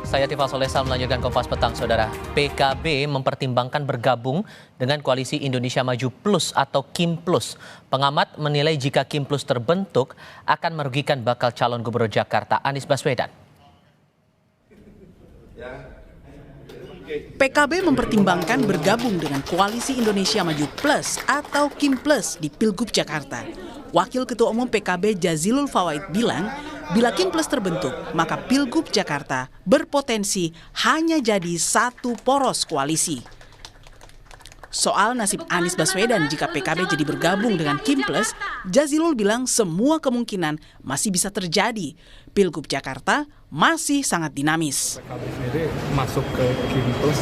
Saya Tifal Solesa melanjutkan Kompas Petang, Saudara. PKB mempertimbangkan bergabung dengan Koalisi Indonesia Maju Plus atau KIM Plus. Pengamat menilai jika KIM Plus terbentuk akan merugikan bakal calon gubernur Jakarta Anies Baswedan. PKB mempertimbangkan bergabung dengan Koalisi Indonesia Maju Plus atau KIM Plus di Pilgub Jakarta. Wakil Ketua Umum PKB Jazilul Fawait bilang, bila KIM Plus terbentuk, maka Pilgub Jakarta berpotensi hanya jadi satu poros koalisi. Soal nasib Anies Baswedan jika PKB jadi bergabung dengan KIM Plus, Jazilul bilang semua kemungkinan masih bisa terjadi. Pilgub Jakarta masih sangat dinamis. PKB sendiri masuk ke KIM Plus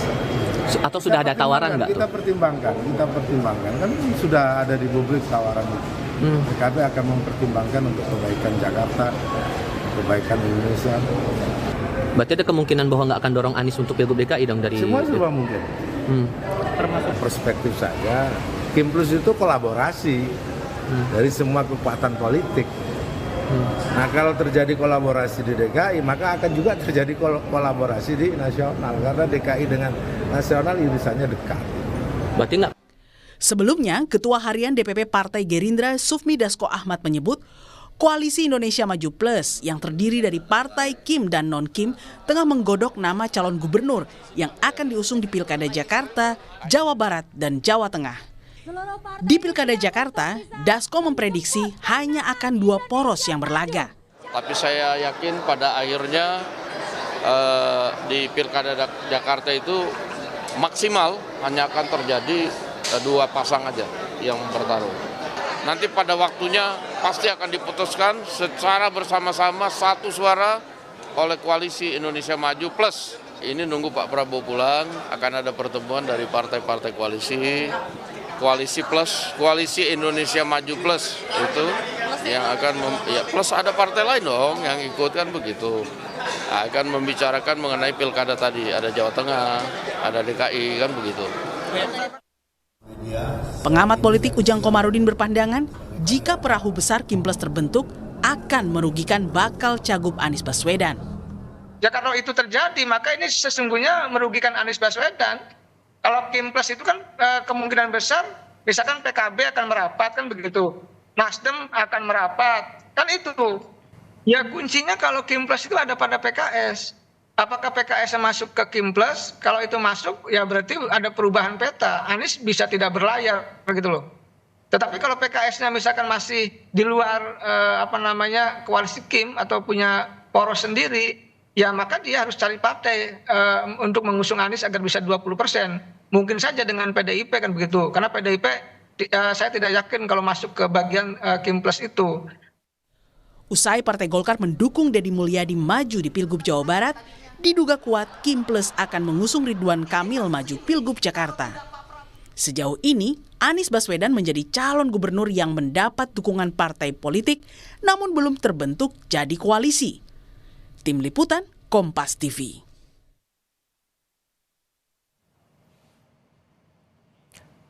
Atau sudah ada tawaran nggak? Kita pertimbangkan. Kan sudah ada di publik tawaran itu. PKB akan mempertimbangkan untuk kebaikan Jakarta, kebaikan Indonesia. Berarti ada kemungkinan bahwa nggak akan dorong Anies untuk Pilgub DKI dong dari... Semua serba mungkin. Termasuk perspektif saya, KIM Plus itu kolaborasi dari semua kekuatan politik. Nah, kalau terjadi kolaborasi di DKI, maka akan juga terjadi kolaborasi di nasional. Karena DKI dengan nasional irisannya dekat. Berarti nggak? Sebelumnya, Ketua Harian DPP Partai Gerindra Sufmi Dasko Ahmad menyebut, Koalisi Indonesia Maju Plus yang terdiri dari partai KIM dan non-KIM tengah menggodok nama calon gubernur yang akan diusung di Pilkada Jakarta, Jawa Barat, dan Jawa Tengah. Di Pilkada Jakarta, Dasko memprediksi hanya akan dua poros yang berlaga. Tapi saya yakin pada akhirnya di Pilkada Jakarta itu maksimal hanya akan terjadi dua pasang aja yang bertarung. Nanti pada waktunya pasti akan diputuskan secara bersama-sama satu suara oleh Koalisi Indonesia Maju Plus. Ini nunggu Pak Prabowo pulang, akan ada pertemuan dari partai-partai Koalisi Plus, Koalisi Indonesia Maju Plus itu yang akan plus ada partai lain dong yang ikut kan begitu. Akan membicarakan mengenai pilkada tadi, ada Jawa Tengah, ada DKI kan begitu. Pengamat politik Ujang Komarudin berpandangan, jika perahu besar KIM Plus terbentuk, akan merugikan bakal cagup Anies Baswedan. Ya kalau itu terjadi, maka ini sesungguhnya merugikan Anies Baswedan. Kalau KIM Plus itu kan kemungkinan besar, misalkan PKB akan merapat kan begitu, Nasdem akan merapat, kan itu tuh. Ya kuncinya kalau KIM Plus itu ada pada PKS. Apakah PKS masuk ke KIM Plus? Kalau itu masuk, ya berarti ada perubahan peta. Anies bisa tidak berlayar, begitu loh. Tetapi kalau PKS-nya misalkan masih di luar koalisi KIM atau punya poros sendiri, ya maka dia harus cari partai untuk mengusung Anies agar bisa 20%. Mungkin saja dengan PDIP kan begitu. Karena PDIP saya tidak yakin kalau masuk ke bagian KIM Plus itu. Usai Partai Golkar mendukung Deddy Mulyadi maju di Pilgub Jawa Barat, diduga kuat KIM Plus akan mengusung Ridwan Kamil maju Pilgub Jakarta. Sejauh ini, Anies Baswedan menjadi calon gubernur yang mendapat dukungan partai politik, namun belum terbentuk jadi koalisi. Tim Liputan, Kompas TV.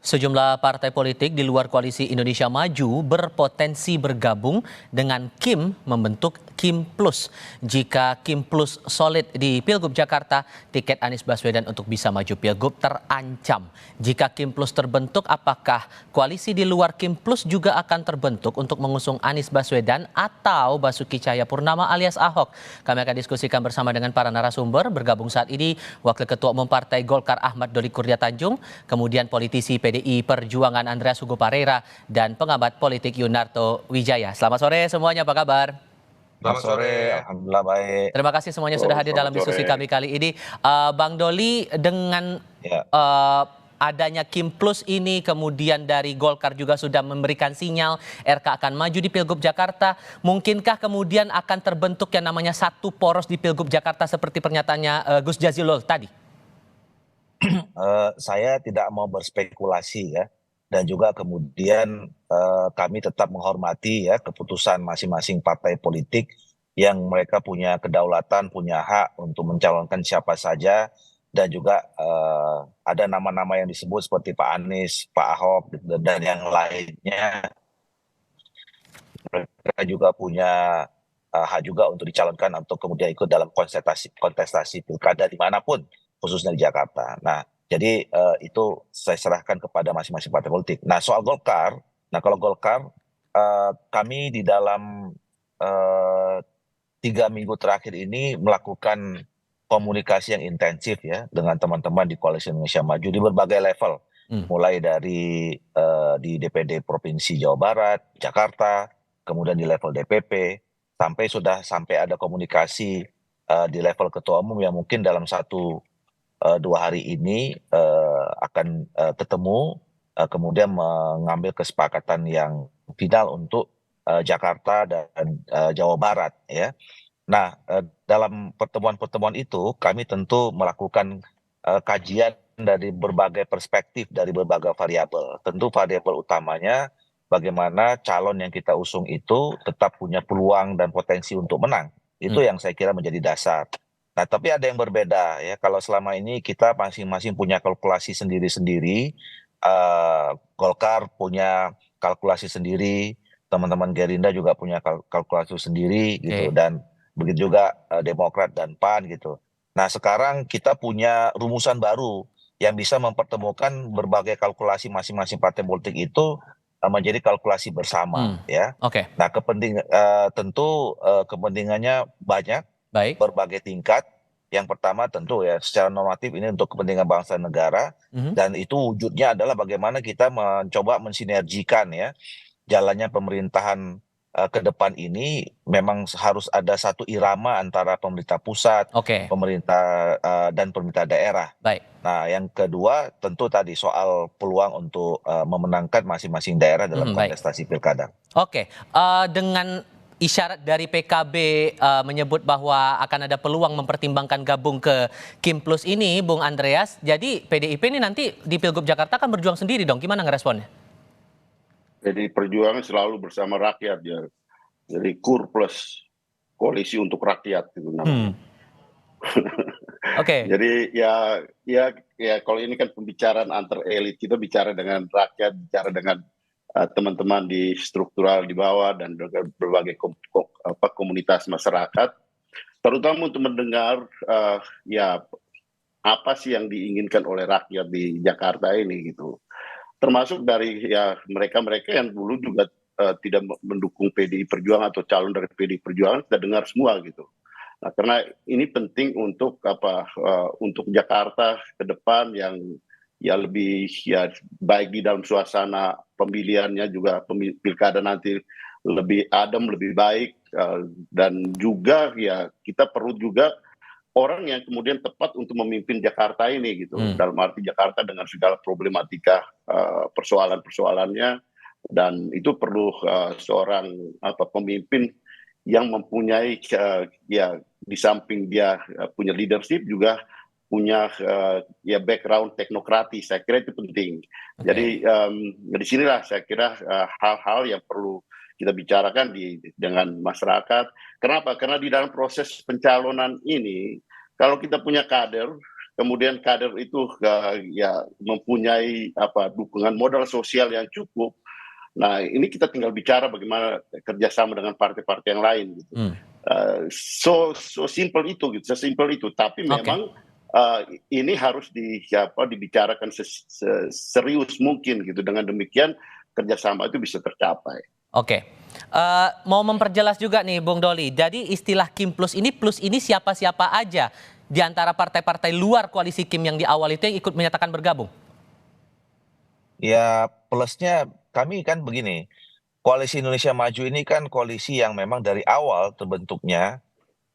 Sejumlah partai politik di luar Koalisi Indonesia Maju berpotensi bergabung dengan KIM membentuk KIM Plus. Jika KIM Plus solid di Pilgub Jakarta, tiket Anies Baswedan untuk bisa maju Pilgub terancam. Jika KIM Plus terbentuk, apakah koalisi di luar KIM Plus juga akan terbentuk untuk mengusung Anies Baswedan atau Basuki Cahayapurnama alias Ahok? Kami akan diskusikan bersama dengan para narasumber. Bergabung saat ini Wakil Ketua Umum Partai Golkar Ahmad Doli Kurnia Tanjung, kemudian politisi PDI Perjuangan Andreas Hugo Parera, dan pengamat politik Yunarto Wijaya. Selamat sore semuanya, apa kabar? Selamat sore, alhamdulillah baik. Terima kasih semuanya sudah hadir dalam diskusi kami kali ini. Bang Doli, dengan adanya KIM Plus ini, kemudian dari Golkar juga sudah memberikan sinyal RK akan maju di Pilgub Jakarta. Mungkinkah kemudian akan terbentuk yang namanya satu poros di Pilgub Jakarta seperti pernyataannya Gus Jazilul tadi? Saya tidak mau berspekulasi ya, dan juga kemudian kami tetap menghormati ya keputusan masing-masing partai politik yang mereka punya kedaulatan, punya hak untuk mencalonkan siapa saja, dan juga ada nama-nama yang disebut seperti Pak Anies, Pak Ahok, dan yang lainnya. Mereka juga punya hak juga untuk dicalonkan untuk kemudian ikut dalam kontestasi pilkada dimanapun, khususnya di Jakarta. Nah, jadi itu saya serahkan kepada masing-masing partai politik. Nah, soal Golkar, kalau Golkar, kami di dalam 3 minggu terakhir ini melakukan komunikasi yang intensif ya dengan teman-teman di Koalisi Indonesia Maju di berbagai level, mulai dari di DPD Provinsi Jawa Barat, Jakarta, kemudian di level DPP, sampai ada komunikasi di level ketua umum yang mungkin dalam 1-2 hari ini akan ketemu, kemudian mengambil kesepakatan yang final untuk Jakarta dan Jawa Barat ya. Nah, dalam pertemuan-pertemuan itu kami tentu melakukan kajian dari berbagai perspektif, dari berbagai variabel. Tentu variabel utamanya bagaimana calon yang kita usung itu tetap punya peluang dan potensi untuk menang. Itu yang saya kira menjadi dasar. Nah, tapi ada yang berbeda ya. Kalau selama ini kita masing-masing punya kalkulasi sendiri-sendiri, Golkar punya kalkulasi sendiri, teman-teman Gerindra juga punya kalkulasi sendiri gitu, dan begitu juga Demokrat dan PAN gitu. Nah, sekarang kita punya rumusan baru yang bisa mempertemukan berbagai kalkulasi masing-masing partai politik itu menjadi kalkulasi bersama ya. Nah, tentu kepentingannya banyak, berbagai tingkat. Yang pertama tentu ya secara normatif ini untuk kepentingan bangsa dan negara, dan itu wujudnya adalah bagaimana kita mencoba mensinergikan ya jalannya pemerintahan ke depan ini. Memang harus ada satu irama antara pemerintah pusat, pemerintah dan pemerintah daerah. Nah, yang kedua tentu tadi soal peluang untuk memenangkan masing-masing daerah dalam kontestasi pilkada. Dengan isyarat dari PKB menyebut bahwa akan ada peluang mempertimbangkan gabung ke Kim Plus ini, Bung Andreas, jadi PDIP ini nanti di Pilgub Jakarta kan berjuang sendiri dong, gimana ngeresponnya? Jadi perjuangan selalu bersama rakyat ya. Jadi KUR plus koalisi untuk rakyat gitu namanya. Jadi ya kalau ini kan pembicaraan antar elit, kita bicara dengan rakyat, bicara dengan teman-teman di struktural di bawah dan berbagai komunitas masyarakat, terutama untuk mendengar ya apa sih yang diinginkan oleh rakyat di Jakarta ini gitu. Termasuk dari ya mereka-mereka yang dulu juga tidak mendukung PDI Perjuangan atau calon dari PDI Perjuangan, kita dengar semua gitu. Nah, karena ini penting untuk untuk Jakarta ke depan yang ya lebih ya baik di dalam suasana pemilihannya, juga pilkada nanti lebih adem, lebih baik, dan juga ya kita perlu juga orang yang kemudian tepat untuk memimpin Jakarta ini gitu. Dalam arti Jakarta dengan segala problematika persoalan-persoalannya, dan itu perlu seorang pemimpin yang mempunyai ya di samping dia punya leadership juga punya ya background teknokratis. Saya kira itu penting. Jadi di sinilah saya kira hal-hal yang perlu kita bicarakan dengan masyarakat. Kenapa? Karena di dalam proses pencalonan ini, kalau kita punya kader, kemudian kader itu ya mempunyai dukungan modal sosial yang cukup. Nah, ini kita tinggal bicara bagaimana kerjasama dengan partai-partai yang lain gitu. So simple itu gitu, sesimpel itu. Tapi memang ini harus dibicarakan serius mungkin gitu. Dengan demikian kerjasama itu bisa tercapai. Mau memperjelas juga nih Bung Doli, jadi istilah Kim Plus ini siapa-siapa aja di antara partai-partai luar koalisi Kim yang di awal itu yang ikut menyatakan bergabung? Ya, plusnya kami kan begini, Koalisi Indonesia Maju ini kan koalisi yang memang dari awal terbentuknya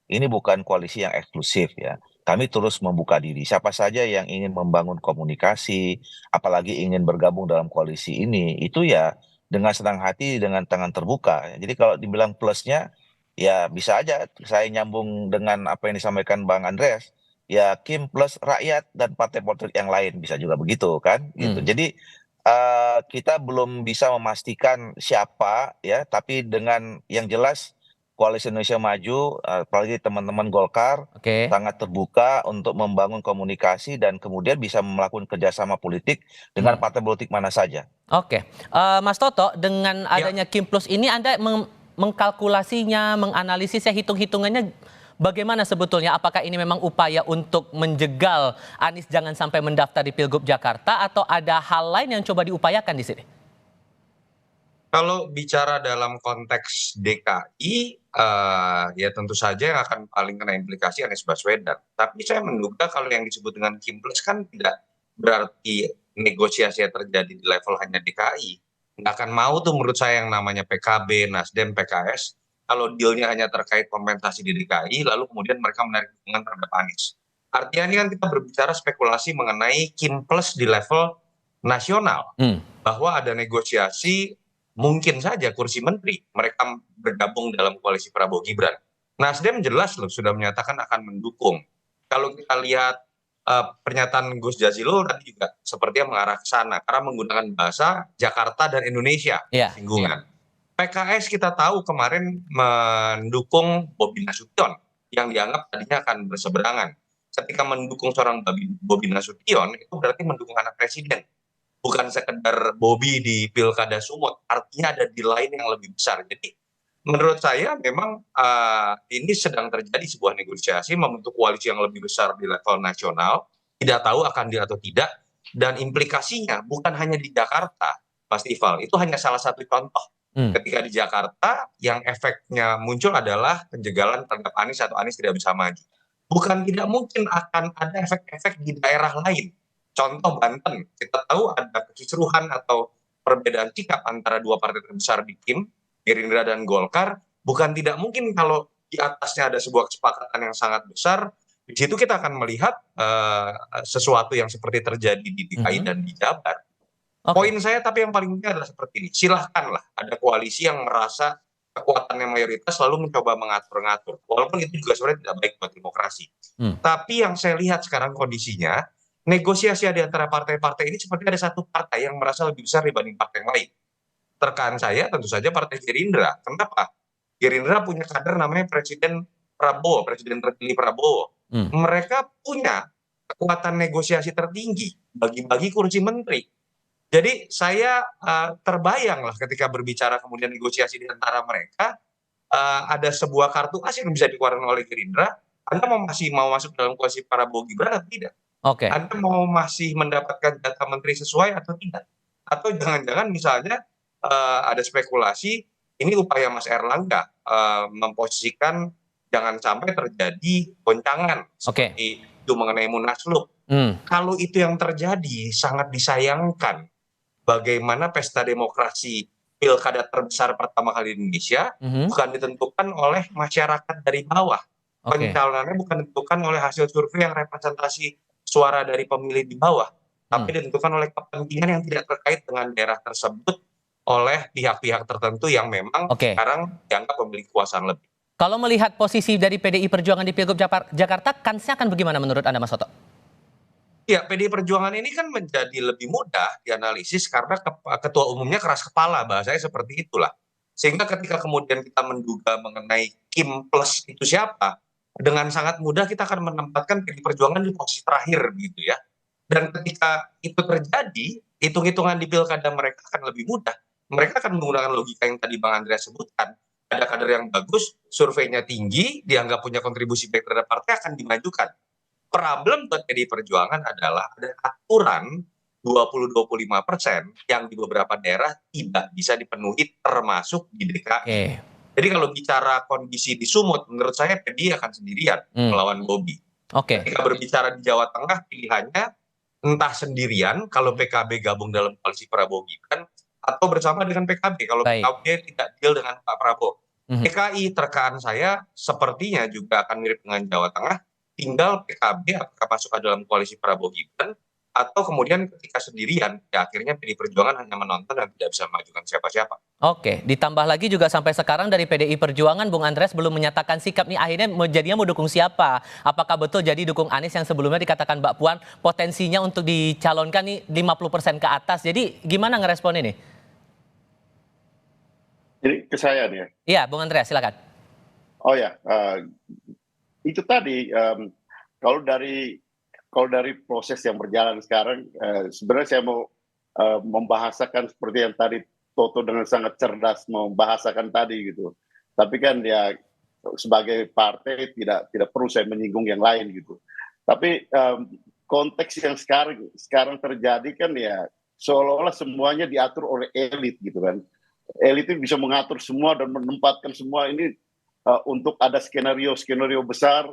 ini bukan koalisi yang eksklusif ya. Kami terus membuka diri, siapa saja yang ingin membangun komunikasi, apalagi ingin bergabung dalam koalisi ini, itu ya dengan senang hati, dengan tangan terbuka. Jadi kalau dibilang plusnya, ya bisa aja saya nyambung dengan apa yang disampaikan Bang Andreas, ya Kim plus rakyat dan partai politik yang lain, bisa juga begitu kan. Gitu. Jadi kita belum bisa memastikan siapa ya, tapi dengan yang jelas Koalisi Indonesia Maju, apalagi teman-teman Golkar, sangat terbuka untuk membangun komunikasi dan kemudian bisa melakukan kerjasama politik dengan partai politik mana saja. Mas Toto, dengan adanya Kim Plus ini Anda mengkalkulasinya, menganalisisnya, hitung-hitungannya bagaimana sebetulnya? Apakah ini memang upaya untuk menjegal Anies jangan sampai mendaftar di Pilgub Jakarta atau ada hal lain yang coba diupayakan di sini? Kalau bicara dalam konteks DKI, ya tentu saja yang akan paling kena implikasi Anies Baswedan. Tapi saya menduga kalau yang disebut dengan Kim Plus kan tidak berarti negosiasi yang terjadi di level hanya DKI. Nggak akan mau tuh menurut saya yang namanya PKB, Nasdem, PKS, kalau dealnya hanya terkait kompensasi di DKI, lalu kemudian mereka menarik dukungan terhadap Anies. Artinya ini kan kita berbicara spekulasi mengenai Kim Plus di level nasional, bahwa ada negosiasi mungkin saja kursi menteri mereka bergabung dalam koalisi Prabowo Gibran. Nasdem jelas loh sudah menyatakan akan mendukung. Kalau kita lihat pernyataan Gus Jazilul tadi juga sepertinya mengarah ke sana karena menggunakan bahasa Jakarta dan Indonesia singgungan. PKS kita tahu kemarin mendukung Bobi Nasution yang dianggap tadinya akan berseberangan. Ketika mendukung seorang Bobi Nasution itu berarti mendukung anak presiden. Bukan sekedar Bobi di Pilkada Sumut, artinya ada di lain yang lebih besar. Jadi menurut saya memang ini sedang terjadi sebuah negosiasi membentuk koalisi yang lebih besar di level nasional, tidak tahu akan dia atau tidak, dan implikasinya bukan hanya di Jakarta, Mas Tifal, itu hanya salah satu contoh. Ketika di Jakarta yang efeknya muncul adalah penjegalan terhadap Anies atau Anies tidak bisa maju. Bukan tidak mungkin akan ada efek-efek di daerah lain. Contoh Banten, kita tahu ada kekisruhan atau perbedaan sikap antara dua partai terbesar di Kim, Gerindra dan Golkar. Bukan tidak mungkin kalau di atasnya ada sebuah kesepakatan yang sangat besar, di situ kita akan melihat sesuatu yang seperti terjadi di DKI dan di Jabar. Poin saya tapi yang paling penting adalah seperti ini, silahkanlah ada koalisi yang merasa kekuatannya mayoritas lalu mencoba mengatur-ngatur. Walaupun itu juga sebenarnya tidak baik buat demokrasi. Tapi yang saya lihat sekarang kondisinya, negosiasi di antara partai-partai ini seperti ada satu partai yang merasa lebih besar dibanding partai yang lain. Terkaan saya tentu saja partai Gerindra. Kenapa? Gerindra punya kader namanya Presiden Prabowo, Presiden terpilih Prabowo. Mereka punya kekuatan negosiasi tertinggi bagi-bagi kursi menteri. Jadi saya terbayang lah ketika berbicara kemudian negosiasi di antara mereka, ada sebuah kartu as yang bisa dikeluarkan oleh Gerindra. Anda masih mau masuk dalam koalisi Prabowo Gibran atau tidak? Anda mau masih mendapatkan jatah menteri sesuai atau tidak? Atau jangan-jangan misalnya ada spekulasi ini upaya Mas Erlangga memposisikan jangan sampai terjadi goncangan seperti itu mengenai Munaslup. Kalau itu yang terjadi sangat disayangkan. Bagaimana pesta demokrasi pilkada terbesar pertama kali di Indonesia bukan ditentukan oleh masyarakat dari bawah. Pencalonannya bukan ditentukan oleh hasil survei yang representasi suara dari pemilih di bawah, tapi ditentukan oleh kepentingan yang tidak terkait dengan daerah tersebut oleh pihak-pihak tertentu yang memang sekarang dianggap memiliki kekuasaan lebih. Kalau melihat posisi dari PDI Perjuangan di Pilgub Jakarta, kansnya akan bagaimana menurut Anda, Mas Soto? Ya, PDI Perjuangan ini kan menjadi lebih mudah dianalisis karena ketua umumnya keras kepala, bahasanya seperti itulah. Sehingga ketika kemudian kita menduga mengenai Kim Plus itu siapa, dengan sangat mudah kita akan menempatkan PDI Perjuangan di posisi terakhir gitu ya. Dan ketika itu terjadi, hitung-hitungan di pilkada mereka akan lebih mudah. Mereka akan menggunakan logika yang tadi Bang Andreas sebutkan. Ada kader yang bagus, surveinya tinggi, dianggap punya kontribusi baik terhadap partai, akan dimajukan. Problem buat PDI Perjuangan adalah ada aturan 20-25% yang di beberapa daerah tidak bisa dipenuhi termasuk di DKI. Jadi kalau bicara kondisi di Sumut, menurut saya PDI akan sendirian melawan Bobi. Ketika berbicara di Jawa Tengah, pilihannya entah sendirian kalau PKB gabung dalam koalisi Prabowo Gibran atau bersama dengan PKB kalau PKB tidak deal dengan Pak Prabowo. DKI terkaan saya sepertinya juga akan mirip dengan Jawa Tengah. Tinggal PKB apakah masuk ke dalam koalisi Prabowo Gibran atau kemudian ketika sendirian ya akhirnya PDI Perjuangan hanya menonton dan tidak bisa mengajukan siapa-siapa. Ditambah lagi juga sampai sekarang dari PDI Perjuangan Bung Andreas belum menyatakan sikap nih, akhirnya jadinya mau dukung siapa? Apakah betul jadi dukung Anies yang sebelumnya dikatakan Mbak Puan potensinya untuk dicalonkan nih 50% ke atas. Jadi gimana ngerespon ini? Jadi ke saya nih ya. Iya, Bung Andreas silakan. Oh ya, itu tadi kalau dari proses yang berjalan sekarang, sebenarnya saya mau membahasakan seperti yang tadi Toto dengan sangat cerdas membahasakan tadi gitu. Tapi kan ya sebagai partai tidak perlu saya menyinggung yang lain gitu. Tapi konteks yang sekarang terjadi kan ya seolah-olah semuanya diatur oleh elit gitu kan. Elit itu bisa mengatur semua dan menempatkan semua ini untuk ada skenario besar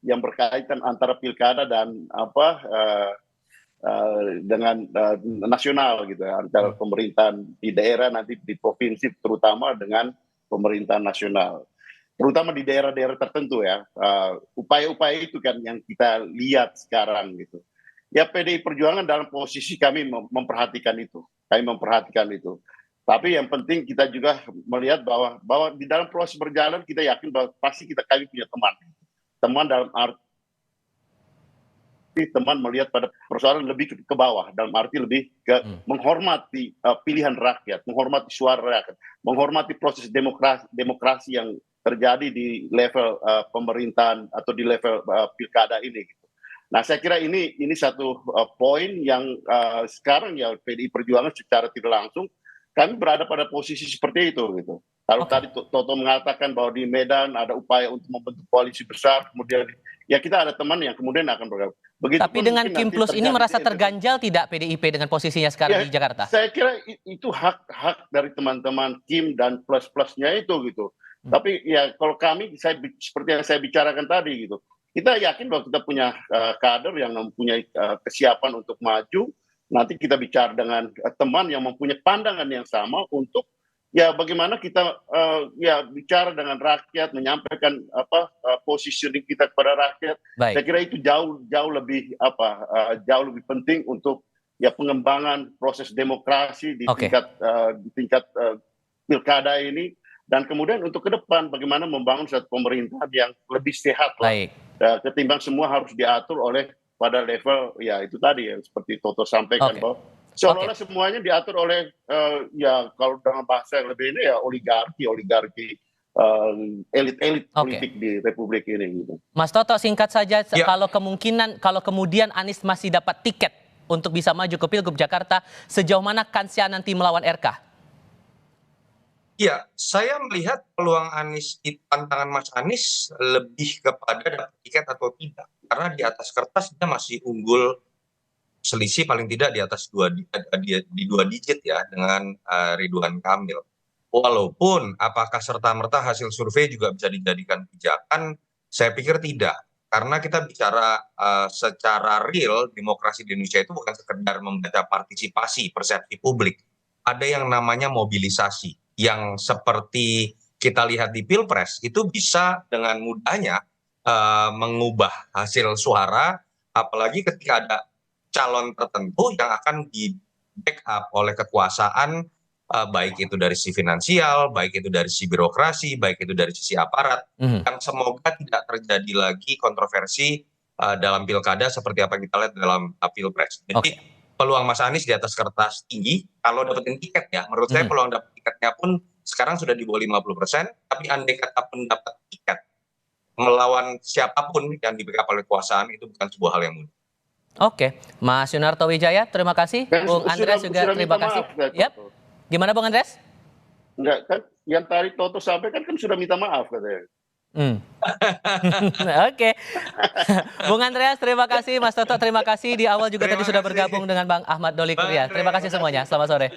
yang berkaitan antara pilkada dan dengan nasional gitu ya, antara pemerintahan di daerah nanti di provinsi terutama dengan pemerintahan nasional, terutama di daerah-daerah tertentu ya. Upaya-upaya itu kan yang kita lihat sekarang gitu. Ya PDI Perjuangan dalam posisi kami memperhatikan itu, Tapi yang penting kita juga melihat bahwa di dalam proses berjalan kita yakin bahwa pasti kami punya teman dalam arti teman melihat pada persoalan lebih ke bawah, dalam arti lebih ke menghormati pilihan rakyat, menghormati suara rakyat, menghormati proses demokrasi yang terjadi di level pemerintahan atau di level pilkada ini. Gitu. Nah, saya kira ini satu poin yang sekarang ya PDI Perjuangan secara tidak langsung kami berada pada posisi seperti itu gitu. Kalau tadi Toto mengatakan bahwa di Medan ada upaya untuk membentuk koalisi besar, kemudian ya kita ada teman yang kemudian akan bergabung. Tapi dengan Kim Plus ini merasa terganjal tidak PDIP dengan posisinya sekarang di Jakarta? Saya kira itu hak dari teman-teman Kim dan plus-plusnya itu gitu. Tapi ya kalau kami, seperti yang saya bicarakan tadi gitu, kita yakin bahwa kita punya kader yang mempunyai kesiapan untuk maju. Nanti kita bicara dengan teman yang mempunyai pandangan yang sama untuk ya bagaimana kita ya bicara dengan rakyat, menyampaikan positioning kita kepada rakyat. Baik. Saya kira itu jauh lebih penting untuk ya pengembangan proses demokrasi di tingkat pilkada ini, dan kemudian untuk ke depan bagaimana membangun satu pemerintahan yang lebih sehat lah. Ketimbang semua harus diatur oleh pada level ya itu tadi ya seperti Toto sampaikan bahwa seolah-olah semuanya diatur oleh ya kalau dengan bahasa yang lebih ini ya oligarki elit politik di Republik ini gitu. Mas Toto, singkat saja, kalau kemudian Anies masih dapat tiket untuk bisa maju ke Pilgub Jakarta, sejauh mana kansnya nanti melawan RK? Ya, saya melihat peluang Anies, tantangan Mas Anies lebih kepada dapat tiket atau tidak, karena di atas kertas dia masih unggul selisih paling tidak di atas di 2 digit ya dengan Ridwan Kamil. Walaupun apakah serta-merta hasil survei juga bisa dijadikan pijakan, saya pikir tidak. Karena kita bicara secara real, demokrasi di Indonesia itu bukan sekedar membaca partisipasi, persepsi publik. Ada yang namanya mobilisasi, yang seperti kita lihat di Pilpres, itu bisa dengan mudahnya mengubah hasil suara, apalagi ketika ada calon tertentu yang akan di backup oleh kekuasaan, baik itu dari sisi finansial, baik itu dari sisi birokrasi, baik itu dari sisi aparat, yang semoga tidak terjadi lagi kontroversi dalam pilkada seperti apa kita lihat dalam Pilpres. Jadi peluang Mas Anies di atas kertas tinggi, kalau dapetin tiket ya, menurut saya peluang dapet tiketnya pun sekarang sudah di bawah 50%, tapi andai kata pun dapat tiket, melawan siapapun yang di backup oleh kekuasaan itu bukan sebuah hal yang mudah. Oke, Mas Yunarto Wijaya, terima kasih. Bung Andreas juga terima kasih. Gimana Bung Andreas? Enggak, kan yang tadi Toto sampaikan kan sudah minta maaf katanya. Oke. Bung Andreas terima kasih, Mas Toto terima kasih. Di awal juga tadi sudah bergabung dengan Bang Ahmad Doli Kurnia. Terima kasih semuanya, selamat sore.